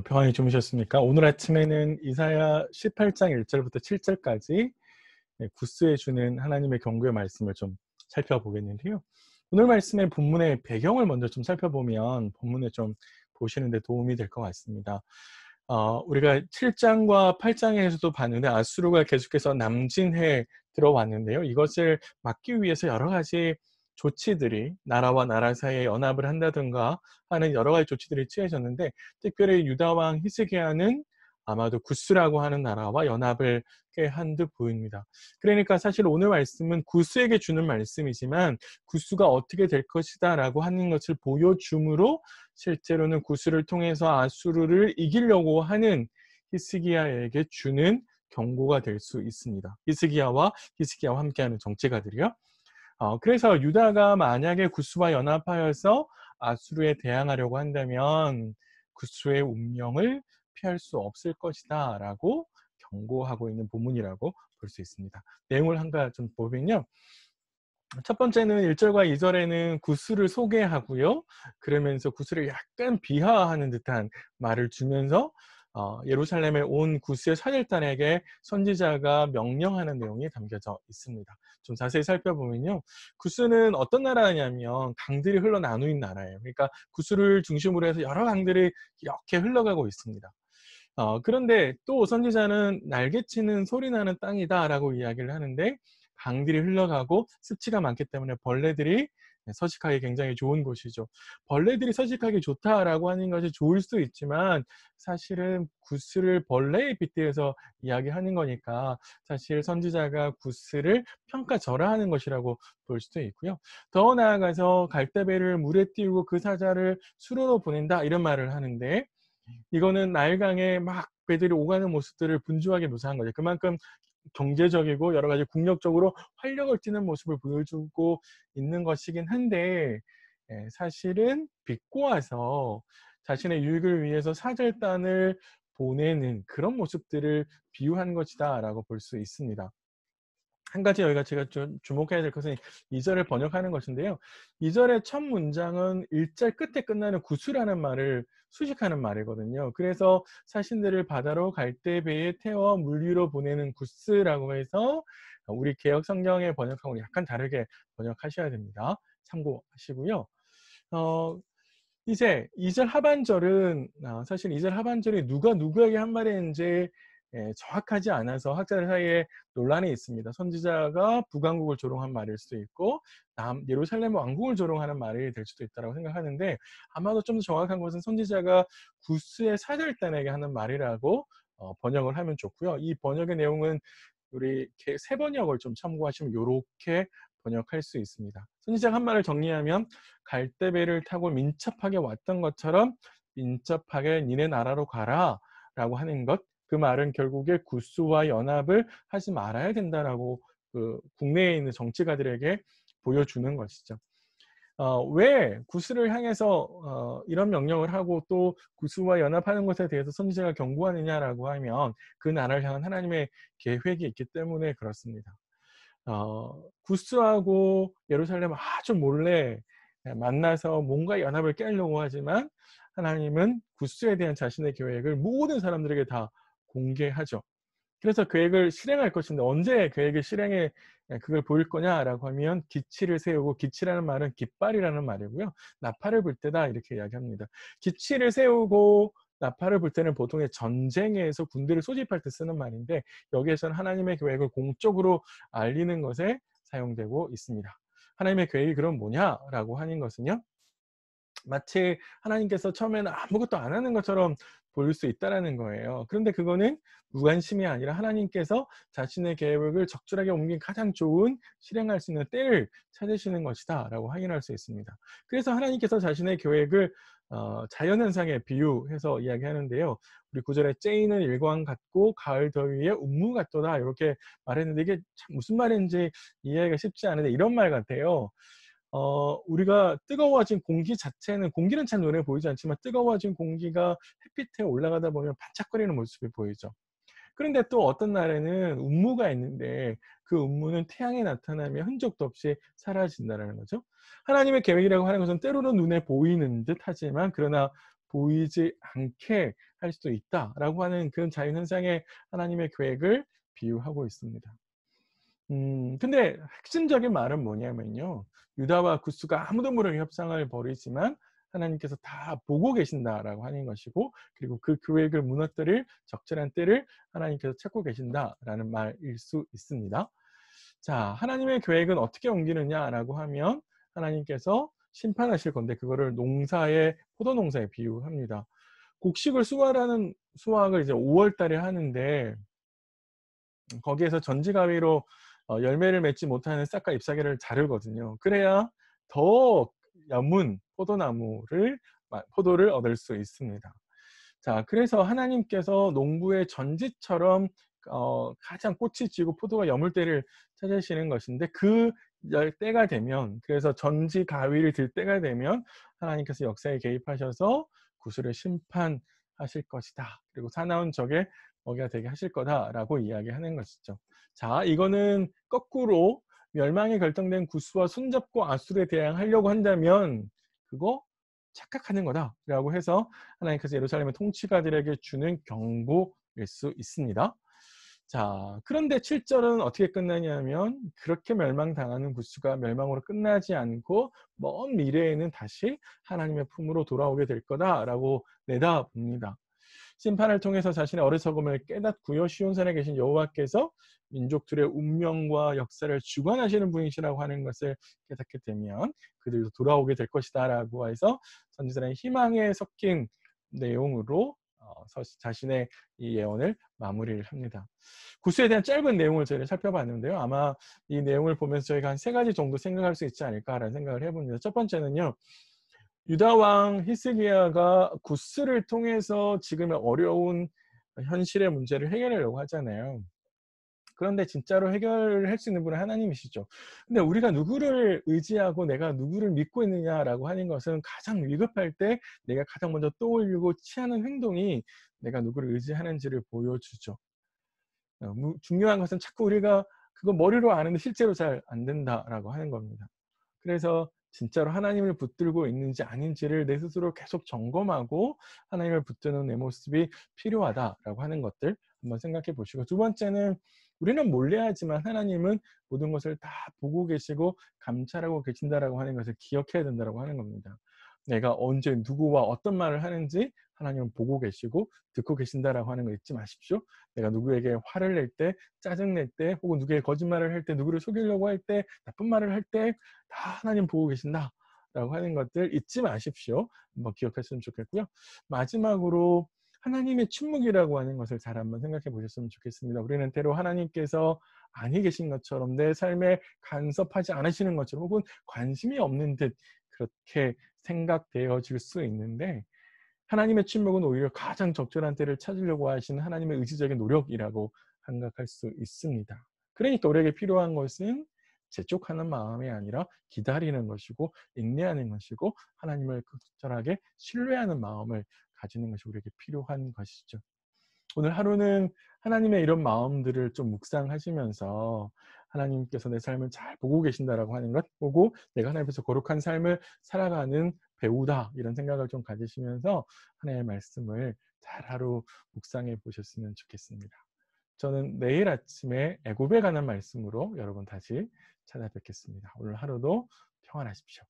평안히 주무셨습니까? 오늘 아침에는 이사야 18장 1절부터 7절까지 구스에 주는 하나님의 경고의 말씀을 좀 살펴보겠는데요. 오늘 말씀의 본문의 배경을 먼저 좀 살펴보면 본문에 좀 보시는 데 도움이 될 것 같습니다. 우리가 7장과 8장에서도 봤는데 아수르가 계속해서 남진해 들어왔는데요. 이것을 막기 위해서 여러 가지 조치들이 나라와 나라 사이에 연합을 한다든가 하는 여러 가지 조치들이 취해졌는데, 특별히 유다 왕 히스기야는 아마도 구스라고 하는 나라와 연합을 한 듯 보입니다. 그러니까 사실 오늘 말씀은 구스에게 주는 말씀이지만 구스가 어떻게 될 것이다 라고 하는 것을 보여줌으로 실제로는 구스를 통해서 아수르를 이기려고 하는 히스기야에게 주는 경고가 될 수 있습니다. 히스기야와 함께하는 정치가들이요. 그래서 유다가 만약에 구스와 연합하여서 아수르에 대항하려고 한다면 구스의 운명을 피할 수 없을 것이다 라고 경고하고 있는 본문이라고 볼 수 있습니다. 내용을 한가 좀 보면요. 첫 번째는 1절과 2절에는 구스를 소개하고요. 그러면서 구스를 약간 비하하는 듯한 말을 주면서 예루살렘에 온 구스의 사절단에게 선지자가 명령하는 내용이 담겨져 있습니다. 좀 자세히 살펴보면요. 구스는 어떤 나라냐면 강들이 흘러 나누인 나라예요. 그러니까 구스를 중심으로 해서 여러 강들이 이렇게 흘러가고 있습니다. 그런데 또 선지자는 날개치는 소리 나는 땅이다라고 이야기를 하는데, 강들이 흘러가고 습지가 많기 때문에 벌레들이 서식하기 굉장히 좋은 곳이죠. 벌레들이 서식하기 좋다라고 하는 것이 좋을 수도 있지만 사실은 구스를 벌레에 빗대어서 이야기하는 거니까 사실 선지자가 구스를 평가절하하는 것이라고 볼 수도 있고요. 더 나아가서 갈대배를 물에 띄우고 그 사자를 수로로 보낸다 이런 말을 하는데, 이거는 나일강에 막 배들이 오가는 모습들을 분주하게 묘사한 거죠. 그만큼 경제적이고 여러 가지 국력적으로 활력을 띠는 모습을 보여주고 있는 것이긴 한데, 사실은 비꼬아서 자신의 유익을 위해서 사절단을 보내는 그런 모습들을 비유한 것이다라고 볼 수 있습니다. 한 가지 여기가 제가 좀 주목해야 될 것은 2절을 번역하는 것인데요. 2절의 첫 문장은 1절 끝에 끝나는 구스라는 말을 수식하는 말이거든요. 그래서 사신들을 바다로 갈대배에 태워 물 위로 보내는 구스라고 해서 우리 개역 성경의 번역하고는 약간 다르게 번역하셔야 됩니다. 참고하시고요. 어, 이제 2절 하반절은 사실 2절 하반절이 누가 누구에게 한 말인지 정확하지 않아서 학자들 사이에 논란이 있습니다. 선지자가 북왕국을 조롱한 말일 수도 있고 예루살렘 왕국을 조롱하는 말이 될 수도 있다고 생각하는데, 아마도 좀 더 정확한 것은 선지자가 구스의 사절단에게 하는 말이라고 번역을 하면 좋고요. 이 번역의 내용은 우리 세 번역을 좀 참고하시면 이렇게 번역할 수 있습니다. 선지자가 한 말을 정리하면, 갈대배를 타고 민첩하게 왔던 것처럼 민첩하게 니네 나라로 가라 라고 하는 것, 그 말은 결국에 구스와 연합을 하지 말아야 된다라고 그 국내에 있는 정치가들에게 보여주는 것이죠. 왜 구스를 향해서 이런 명령을 하고 또 구스와 연합하는 것에 대해서 선지자가 경고하느냐라고 하면, 그 나라를 향한 하나님의 계획이 있기 때문에 그렇습니다. 구스하고 예루살렘 아주 몰래 만나서 뭔가 연합을 깨려고 하지만, 하나님은 구스에 대한 자신의 계획을 모든 사람들에게 다 공개하죠. 그래서 계획을 실행할 것인데, 언제 계획을 실행해 그걸 보일 거냐라고 하면, 기치를 세우고, 기치라는 말은 깃발이라는 말이고요. 나팔을 불 때다 이렇게 이야기합니다. 기치를 세우고 나팔을 불 때는 보통의 전쟁에서 군대를 소집할 때 쓰는 말인데, 여기에서는 하나님의 계획을 공적으로 알리는 것에 사용되고 있습니다. 하나님의 계획이 그럼 뭐냐라고 하는 것은요, 마치 하나님께서 처음에는 아무것도 안 하는 것처럼 보일 수 있다라는 거예요. 그런데 그거는 무관심이 아니라 하나님께서 자신의 계획을 적절하게 옮긴 가장 좋은 실행할 수 있는 때를 찾으시는 것이다 라고 확인할 수 있습니다. 그래서 하나님께서 자신의 계획을 자연현상에 비유해서 이야기하는데요. 우리 9절에 째이는 일광 같고 가을 더위에 운무 같도다 이렇게 말했는데, 이게 참 무슨 말인지 이해가 쉽지 않은데, 이런 말 같아요. 우리가 뜨거워진 공기 자체는, 공기는 잘 눈에 보이지 않지만 뜨거워진 공기가 햇빛에 올라가다 보면 반짝거리는 모습이 보이죠. 그런데 또 어떤 날에는 운무가 있는데, 그 운무는 태양에 나타나면 흔적도 없이 사라진다는 거죠. 하나님의 계획이라고 하는 것은 때로는 눈에 보이는 듯 하지만, 그러나 보이지 않게 할 수도 있다라고 하는 그런 자연현상에 하나님의 계획을 비유하고 있습니다. 근데 핵심적인 말은 뭐냐면요. 유다와 굿수가 아무도 모르는 협상을 벌이지만 하나님께서 다 보고 계신다라고 하는 것이고, 그리고 그 계획을 무너뜨릴 적절한 때를 하나님께서 찾고 계신다라는 말일 수 있습니다. 자, 하나님의 계획은 어떻게 옮기느냐라고 하면 하나님께서 심판하실 건데, 그거를 농사에, 포도 농사에 비유합니다. 곡식을 수확을 이제 5월 달에 하는데, 거기에서 전지가위로 열매를 맺지 못하는 싹과 잎사귀를 자르거든요. 그래야 더 연문 포도를 얻을 수 있습니다. 자, 그래서 하나님께서 농부의 전지처럼 가장 꽃이 지고 포도가 여물 때를 찾으시는 것인데, 그 때가 되면, 그래서 전지 가위를 들 때가 되면 하나님께서 역사에 개입하셔서 구슬을 심판하실 것이다. 그리고 사나운 적에 먹이가 되게 하실 거다라고 이야기하는 것이죠. 자, 이거는 거꾸로 멸망이 결정된 구스와 손잡고 아수르에 대항하려고 한다면 그거 착각하는 거다라고 해서 하나님께서 예루살렘의 통치가들에게 주는 경고일 수 있습니다. 자, 그런데 7절은 어떻게 끝나냐면, 그렇게 멸망당하는 구스가 멸망으로 끝나지 않고 먼 미래에는 다시 하나님의 품으로 돌아오게 될 거다라고 내다봅니다. 심판을 통해서 자신의 어리석음을 깨닫고요, 시온산에 계신 여호와께서 민족들의 운명과 역사를 주관하시는 분이시라고 하는 것을 깨닫게 되면 그들도 돌아오게 될 것이다라고 해서 선지자는 희망에 섞인 내용으로 자신의 이 예언을 마무리를 합니다. 구스에 대한 짧은 내용을 저희가 살펴봤는데요. 아마 이 내용을 보면서 저희가 한 3가지 정도 생각할 수 있지 않을까라는 생각을 해봅니다. 첫 번째는요, 유다 왕 히스기야가 구스를 통해서 지금의 어려운 현실의 문제를 해결하려고 하잖아요. 그런데 진짜로 해결을 할 수 있는 분은 하나님이시죠. 근데 우리가 누구를 의지하고 내가 누구를 믿고 있느냐라고 하는 것은 가장 위급할 때 내가 가장 먼저 떠올리고 취하는 행동이 내가 누구를 의지하는지를 보여주죠. 중요한 것은 자꾸 우리가 그거 머리로 아는데 실제로 잘 안 된다라고 하는 겁니다. 그래서 진짜로 하나님을 붙들고 있는지 아닌지를 내 스스로 계속 점검하고 하나님을 붙드는 내 모습이 필요하다라고 하는 것들 한번 생각해 보시고, 두 번째는 우리는 몰래하지만 하나님은 모든 것을 다 보고 계시고 감찰하고 계신다라고 하는 것을 기억해야 된다라고 하는 겁니다. 내가 언제 누구와 어떤 말을 하는지 하나님은 보고 계시고 듣고 계신다라고 하는 거 잊지 마십시오. 내가 누구에게 화를 낼 때, 짜증 낼 때, 혹은 누구에게 거짓말을 할 때, 누구를 속이려고 할 때, 나쁜 말을 할 때 다 하나님 보고 계신다라고 하는 것들 잊지 마십시오. 한번 기억했으면 좋겠고요. 마지막으로 하나님의 침묵이라고 하는 것을 잘 한번 생각해 보셨으면 좋겠습니다. 우리는 때로 하나님께서 아니 계신 것처럼, 내 삶에 간섭하지 않으시는 것처럼, 혹은 관심이 없는 듯 그렇게 생각되어질 수 있는데, 하나님의 침묵은 오히려 가장 적절한 때를 찾으려고 하시는 하나님의 의지적인 노력이라고 생각할 수 있습니다. 그러니까 우리에게 필요한 것은 재촉하는 마음이 아니라 기다리는 것이고, 인내하는 것이고, 하나님을 적절하게 신뢰하는 마음을 가지는 것이 우리에게 필요한 것이죠. 오늘 하루는 하나님의 이런 마음들을 좀 묵상하시면서, 하나님께서 내 삶을 잘 보고 계신다라고 하는 것 보고 내가 하나님 앞에서 거룩한 삶을 살아가는 배우다, 이런 생각을 좀 가지시면서 하나님의 말씀을 잘 하루 묵상해 보셨으면 좋겠습니다. 저는 내일 아침에 애굽에 관한 말씀으로 여러분 다시 찾아뵙겠습니다. 오늘 하루도 평안하십시오.